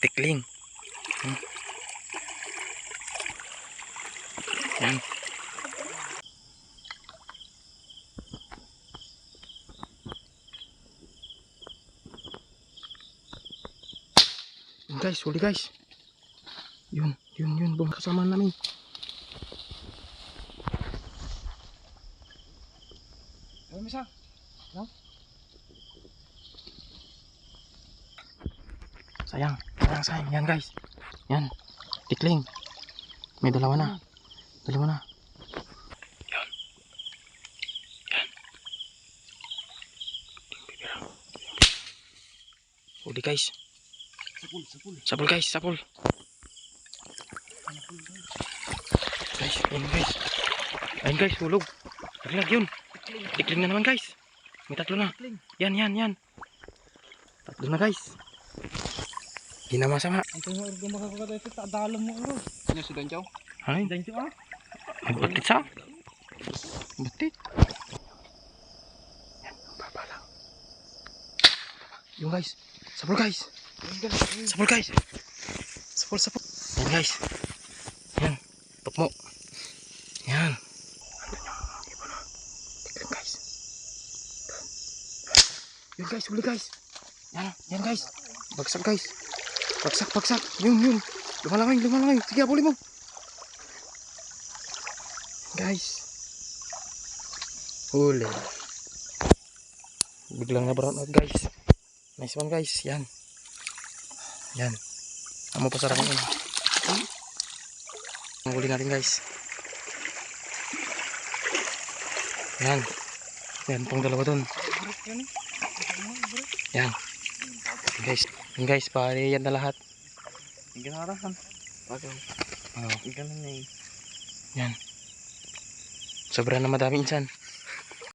Tikling. Yan. Guys, huli guys. Yun, buong kasama namin. Ayun, isa. No? Sayang. Yan guys. Yan. Tikling. May dalawa na. Yan. Huli guys. Sapul guys. Ayun guys, hulog. Naglag yun. Tikling na naman guys. May tatlo na. Yan. Tatlo na guys. Hindi na masama. Ang tingin ko makakagada ito, dalam mo uro. Ano si Danjaw? Ay, Danjaw ah? may batit sa. Batit. Yan, baba lang. Yung guys. Sapul guys. Sapul. Yan guys. Yan. Tukmo. Yan. Tikling guys. Yun guys, huli guys. Yan guys. Bagsak guys. Bagsak. Yun. Lumalangoy. Sige, abuli mo. Guys. Huli. Biglang na brown out guys. Nice one guys. Yan. Amo pasarakan yun. Ang huli natin guys. Yan, pang dalawa dun. Yan guys, pare yan na lahat. Iganarahan. Igan na eh. Yan. Sobra na madami insan.